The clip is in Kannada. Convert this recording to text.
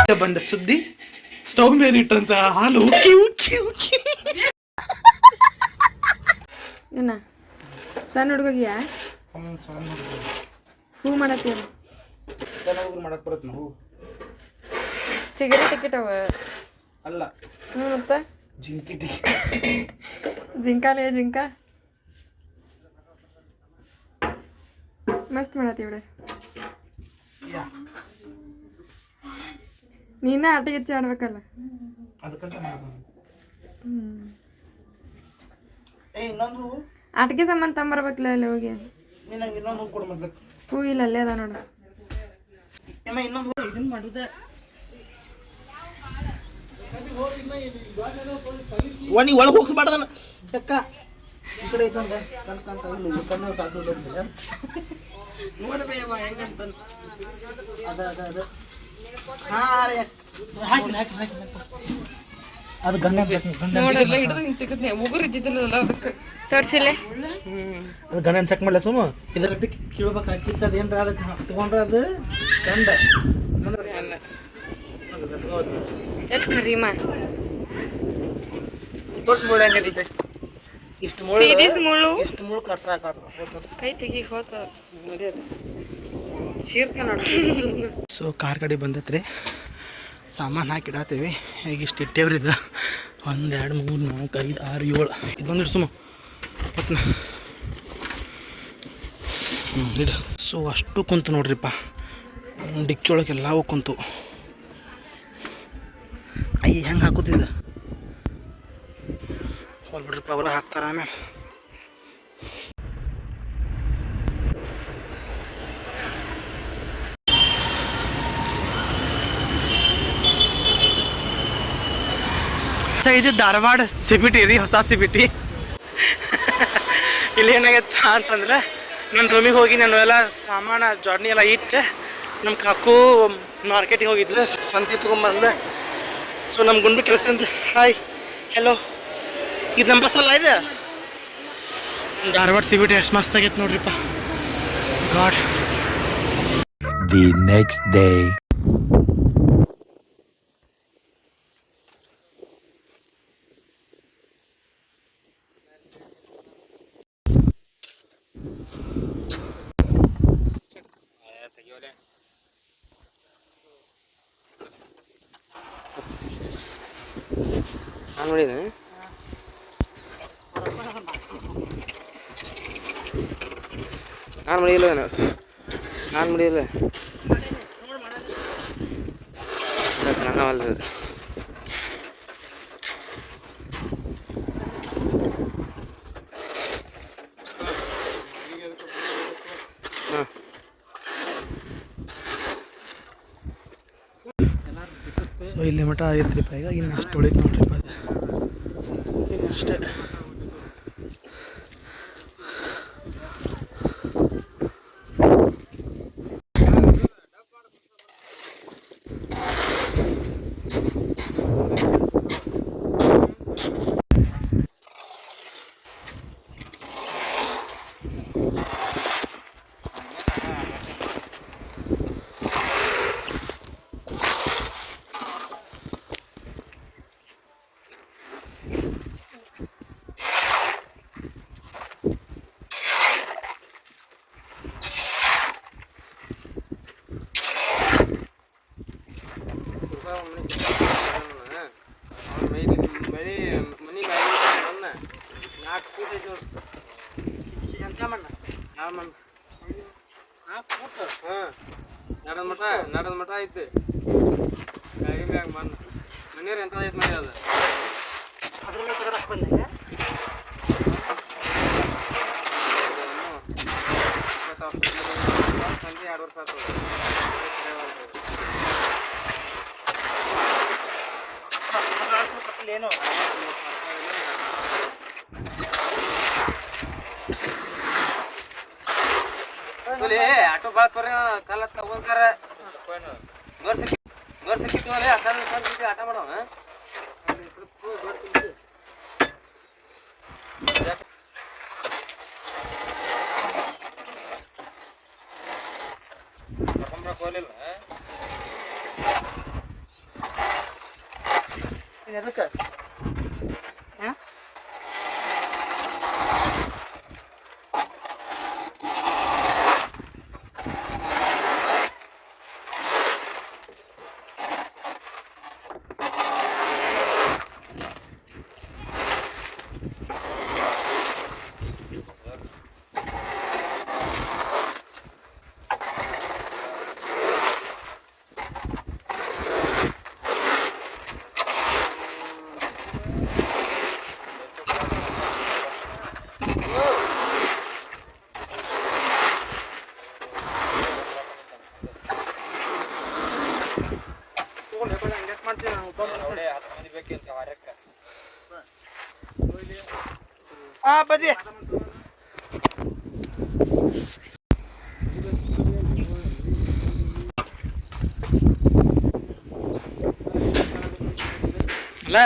ಬಂದ ಸುದ್ದಿ ಸ್ಟವ್ ಮೇಲೆ ಇಟ್ಟಂತ ಹಾಲು ಉಕ್ಕಿ ಉಕ್ಕಿ ಉಕ್ಕಿ ಏನ ಸಣ್ಣ ಹುಡುಗಿಯಾ ಹೂ ಮಾಡತ್ತೀರ ಮಾಡಕ್ ಬರತ್ ನಾವು ಚಿಗರಿ ಟಿಕೆಟ್ ಅವ ಅಲ್ಲ ಮತ್ತ ಜಿಂಕಿ ಜಿಂಕಾಲೇ ಜಿಂಕ ಮಸ್ತ್ ಮಾಡತ್ತಿ ಇವಳೆ ನೀನ ಆಟಗಿಚ್ಚಿ ಆಡ್ಬೇಕಲ್ಲ ಅದಕ್ಕಂತ ಇನ್ನೊಂದು ಆಟಿಕೆ ಸಂಬಂಧ ತಂಬರ್ಬೇಕಲ್ಲ ಅಲ್ಲಿ ಹೋಗಿ ಇನ್ನೊಂದು ಹೂ ಕೊಡು ಮೊದ್ಲು ಹೂ ಇಲ್ಲ ಅಲ್ಲೇ ಅದ ನೋಡು ಇನ್ನೊಂದು ಇದನ್ನ ಮಾಡುದ ನೀ ಒಳಗೆ ಹೋಗ್ಸ್ಬಾರ್ದನ ಅಕ್ಕ ಈ ಕಡೆ ಐತಂದ ಕಣ್ಣು ಕಾಸು ನೋಡ್ಬೇವ ಹೆಂಗಂತ ಅದ ಹಾಕಿ ಹಾಕಿ ಹಾಕಿ ಅದು ಗಂಡ ತೋರ್ಸಿಲ್ಲ ಅದು ಗಂಡ ಚೆಕ್ ಮಾಡಲ ಸುಮ್ಮ ಇದರ ಬಿಟ್ಟು ಕೇಳ್ಬೇಕು ಹಾಕಿತ್ತದ ಏನ್ರ ಅದಕ್ಕೆ ತಗೊಂಡ್ರ ಅದು ಗಂಡ ಕರೀಮಾ ತೋರ್ಸ್ಬಿಡ ಹೆಂಗೈತೆ ಇಷ್ಟು ಮುಳ್ಳು ಕಟ್ಸಾಕ ಕೈ ತೆಗಿ ಹೋತ ಸೊ ಕಾರ್ ಕಡೆ ಬಂದತ್ರಿ ಸಾಮಾನು ಹಾಕಿಡತ್ತೀವಿ ಈಗ ಇಷ್ಟು ಇಟ್ಟೇವ್ರಿ ಇದು 1 2 3 4 5 6 7 ಇದೊಂದು ಇಡು ಸುಮ್ಮ ಪಟ್ನ ಇಡು ಸೊ ಅಷ್ಟು ಕುಂತು ನೋಡ್ರಿಪ್ಪ ಡಿಕ್ಕಿ ಒಳಗೆ ಎಲ್ಲವೂ ಕುಂತು ಅಯ್ಯ ಹೆಂಗೆ ಹಾಕೋತಿದ್ದ ಹೋಗ್ಬಿಡ್ರಿಪ್ಪ ಅವರ ಹಾಕ್ತಾರ ಆಮೇಲೆ ಇದು ಧಾರವಾಡ ಸಿಬಿಟಿ ರೀ ಹೊಸ ಸಿಬಿಟಿ ಇಲ್ಲಿ ಏನಾಗೈತ ಅಂತಂದ್ರೆ ನನ್ನ ರೂಮಿಗೆ ಹೋಗಿ ನಾನು ಎಲ್ಲ ಸಾಮಾನು ಜರ್ನಿ ಎಲ್ಲ ಇಟ್ಟು ನಮ್ಮ ಕಾಕು ಮಾರ್ಕೆಟಿಗೆ ಹೋಗಿದ್ಲು ಸಂತೆ ತೊಗೊಂಬಂದೆ ಸೊ ನಮ್ಮ ಗುಂಡು ಕೆಲಸದಿಂದ ಹಾಯ್ ಹೆಲೋ ಇದು ನಮ್ಮ ಬಸ್ ಅಲ್ಲ ಇದೆ ಧಾರವಾಡ ಸಿಬಿಟಿ ಎಷ್ಟು ಮಸ್ತ್ ಆಗೈತೆ ನೋಡ್ರಿಪ್ಪ ಗಾಡ್ ದಿ ನೆಕ್ಸ್ಟ್ ಡೇ ನಾನು ನೋಡಿದೆ ನಾನು ಮಾಡಿಲ್ಲ ನಾನು ಮಾಡಿಲ್ಲ ಕಾಣವಲ್ಲ ಸೊ ಇಲ್ಲಿ ಮಠ ಆಗೈತ್ರಿಪ್ಪ ಈಗ ಇನ್ನು ಅಷ್ಟು ಉಳಿತು ನೋಡ್ರಿಪ್ಪ ಅದು ಇನ್ನು ಅಷ್ಟೇ ನಡದ ಮಠ ಐತಿ ಮಣ್ಣು ಮನೇರಿ ಎಂತ ಐತಿ ಮಾಡಿ ಅದು ಸಂಜೆ 2 ವರ್ಷ ಆಯ್ತು ಏನು ಆಟೋ ಬಾಳ ತೊರೆ ಕಾಲ ತಗೊಂಡ್ಕಾರ ಗರ್ ಸಿಕ್ಕಿತ್ತು ಆಟ ಮಾಡೋಣ ಎದಕ್ಕೆ ಹಾಂ ಮಾಡ್ತೀವಿ ನಾವು ಹಾಂ ಬಜ್ಜಿ ಅಲ್ಲ